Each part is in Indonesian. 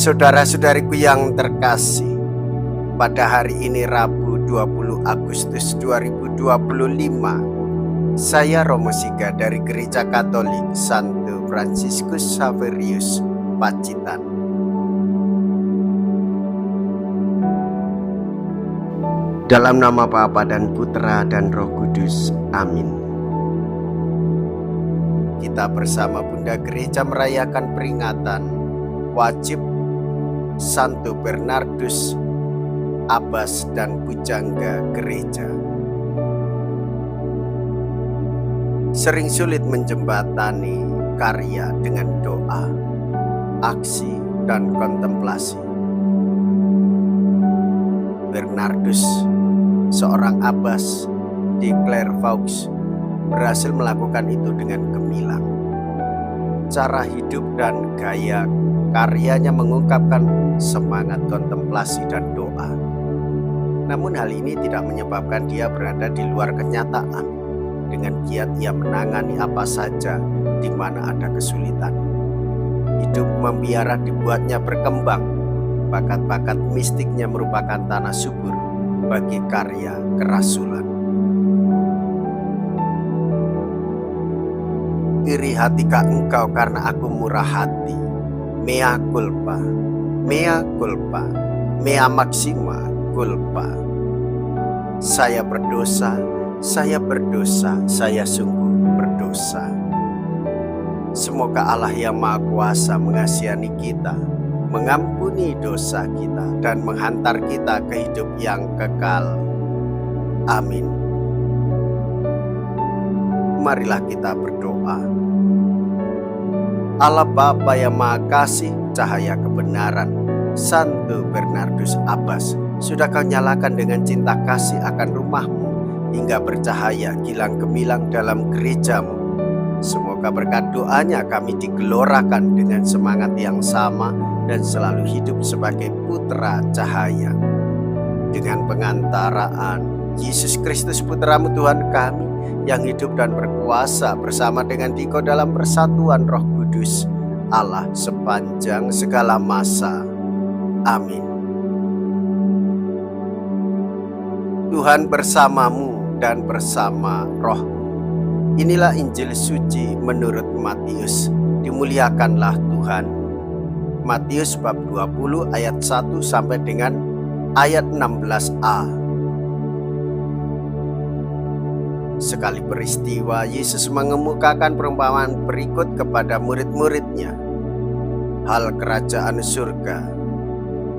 Saudara-saudariku yang terkasih, pada hari ini Rabu 20 Agustus 2025, saya Romo Siga dari Gereja Katolik Santo Fransiskus Xaverius, Pacitan. Dalam nama Bapa dan Putra dan Roh Kudus, amin. Kita bersama Bunda Gereja merayakan peringatan wajib Santo Bernardus, Abbas dan Pujangga Gereja. Sering sulit menjembatani karya dengan doa, aksi, dan kontemplasi. Bernardus, seorang abbas di Clairvaux, berhasil melakukan itu dengan gemilang. Cara hidup dan gaya karyanya mengungkapkan semangat kontemplasi dan doa. Namun hal ini tidak menyebabkan dia berada di luar kenyataan. Dengan giat ia menangani apa saja di mana ada kesulitan. Hidup membiara dibuatnya berkembang. Bakat-bakat mistiknya merupakan tanah subur bagi karya kerasulan. Iri hatikah engkau karena aku murah hati? Mea culpa, mea culpa, mea maxima culpa. Saya berdosa, saya sungguh berdosa. Semoga Allah yang Maha Kuasa mengasihani kita, mengampuni dosa kita, dan menghantar kita ke hidup yang kekal. Amin. Marilah kita berdoa. Allah Bapa yang Maha Kasih, cahaya kebenaran, Santo Bernardus Abbas, sudah kau nyalakan dengan cinta kasih akan rumahmu, hingga bercahaya kilang gemilang dalam gerejamu. Semoga berkat doanya kami digelorakan dengan semangat yang sama dan selalu hidup sebagai putra cahaya. Dengan pengantaraan Yesus Kristus Putramu Tuhan kami, yang hidup dan berkuasa bersama dengan Dikau dalam persatuan Roh Kudus, Allah sepanjang segala masa. Amin. Tuhan bersamamu dan bersama rohmu. Inilah Injil suci menurut Matius. Dimuliakanlah Tuhan. Matius bab 20 ayat 1 sampai dengan ayat 16a. Sekali peristiwa, Yesus mengemukakan perumpamaan berikut kepada murid-muridnya. Hal kerajaan surga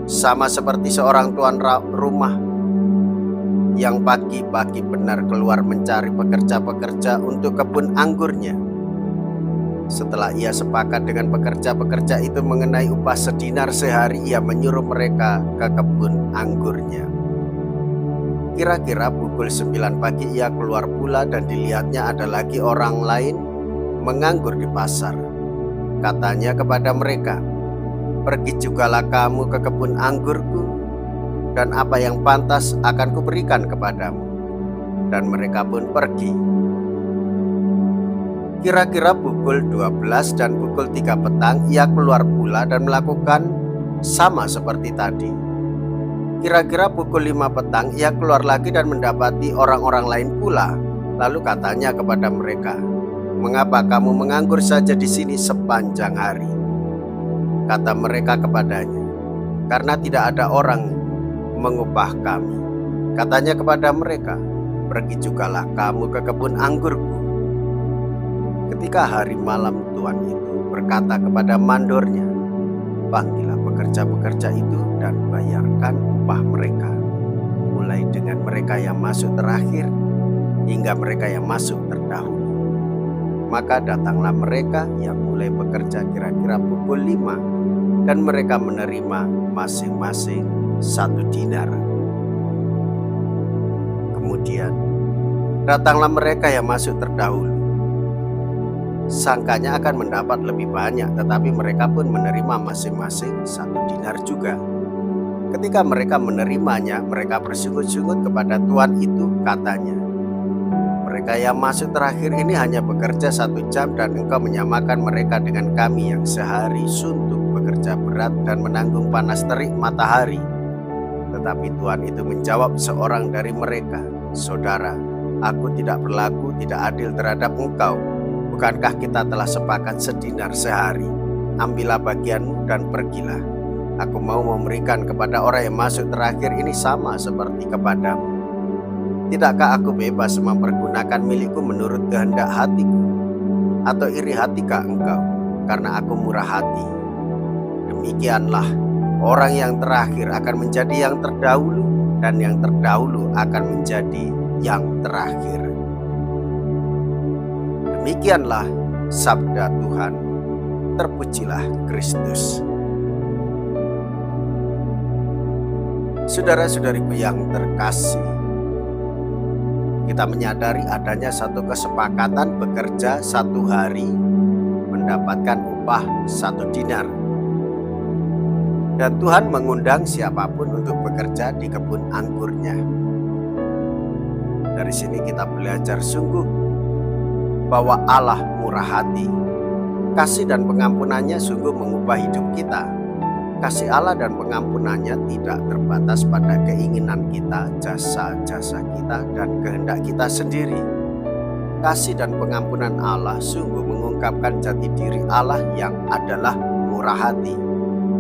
sama seperti seorang tuan rumah yang pagi-pagi benar keluar mencari pekerja-pekerja untuk kebun anggurnya. Setelah ia sepakat dengan pekerja-pekerja itu mengenai upah sedinar sehari, ia menyuruh mereka ke kebun anggurnya. Kira-kira pukul 9 pagi ia keluar pula dan dilihatnya ada lagi orang lain menganggur di pasar. Katanya kepada mereka, "Pergi jugalah kamu ke kebun anggurku, dan apa yang pantas akan kuberikan kepadamu." Dan mereka pun pergi. Kira-kira pukul 12 dan pukul 3 petang ia keluar pula dan melakukan sama seperti tadi. Kira-kira pukul 5 petang ia keluar lagi dan mendapati orang-orang lain pula. Lalu katanya kepada mereka, "Mengapa kamu menganggur saja di sini sepanjang hari?" Kata mereka kepadanya, "Karena tidak ada orang mengupah kami." Katanya kepada mereka, "Pergi jugalah kamu ke kebun anggurku." Ketika hari malam, tuan itu berkata kepada mandornya, "Panggillah pekerja-pekerja itu dan bayarkan upah mereka, mulai dengan mereka yang masuk terakhir hingga mereka yang masuk terdahulu." Maka datanglah mereka yang mulai bekerja kira-kira pukul 5, dan mereka menerima masing-masing 1 dinar. Kemudian datanglah mereka yang masuk terdahulu. Sangkanya akan mendapat lebih banyak, tetapi mereka pun menerima masing-masing 1 dinar juga. Ketika mereka menerimanya, mereka bersungut-sungut kepada tuan itu, katanya, "Mereka yang masuk terakhir ini hanya bekerja 1 jam dan engkau menyamakan mereka dengan kami yang sehari suntuk bekerja berat dan menanggung panas terik matahari. Tetapi Tuhan itu menjawab seorang dari mereka, "Saudara, aku tidak berlaku tidak adil terhadap engkau. Bukankah kita telah sepakat sedinar sehari? Ambillah bagianmu dan pergilah. Aku mau memberikan kepada orang yang masuk terakhir ini sama seperti kepadamu. Tidakkah aku bebas mempergunakan milikku menurut kehendak hatiku? Atau iri hatikah engkau karena aku murah hati? Demikianlah, orang yang terakhir akan menjadi yang terdahulu, dan yang terdahulu akan menjadi yang terakhir." Demikianlah sabda Tuhan. Terpujilah Kristus. Saudara-saudariku yang terkasih, kita menyadari adanya satu kesepakatan bekerja 1 hari mendapatkan upah 1 dinar. Dan Tuhan mengundang siapapun untuk bekerja di kebun anggurnya. Dari sini kita belajar sungguh bahwa Allah murah hati. Kasih dan pengampunannya sungguh mengubah hidup kita. Kasih Allah dan pengampunannya tidak terbatas pada keinginan kita, jasa-jasa kita, dan kehendak kita sendiri. Kasih dan pengampunan Allah sungguh mengungkapkan jati diri Allah yang adalah murah hati.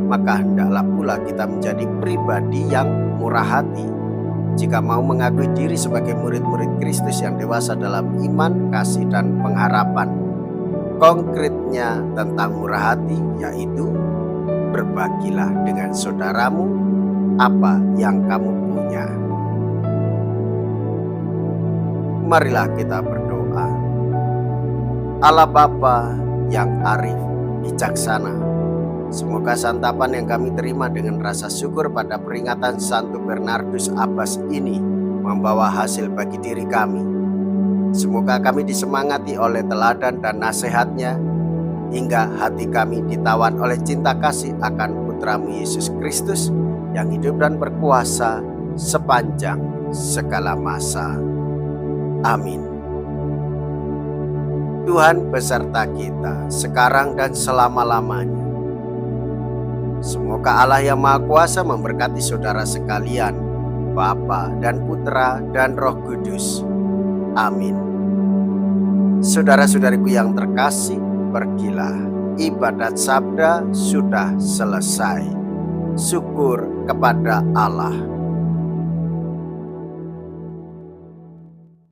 Maka hendaklah pula kita menjadi pribadi yang murah hati. Jika mau mengakui diri sebagai murid-murid Kristus yang dewasa dalam iman, kasih, dan pengharapan. Konkretnya tentang murah hati yaitu berbagilah dengan saudaramu apa yang kamu punya. Marilah kita berdoa. Allah Bapa yang arif, bijaksana, semoga santapan yang kami terima dengan rasa syukur pada peringatan Santo Bernardus Abbas ini membawa hasil bagi diri kami. Semoga kami disemangati oleh teladan dan nasihatnya, hingga hati kami ditawan oleh cinta kasih akan Putramu Yesus Kristus yang hidup dan berkuasa sepanjang segala masa. Amin. Tuhan beserta kita sekarang dan selama-lamanya. Semoga Allah yang Maha Kuasa memberkati saudara sekalian, Bapa dan Putra dan Roh Kudus. Amin. Saudara-saudariku yang terkasih, pergilah, ibadat sabda sudah selesai. Syukur kepada Allah.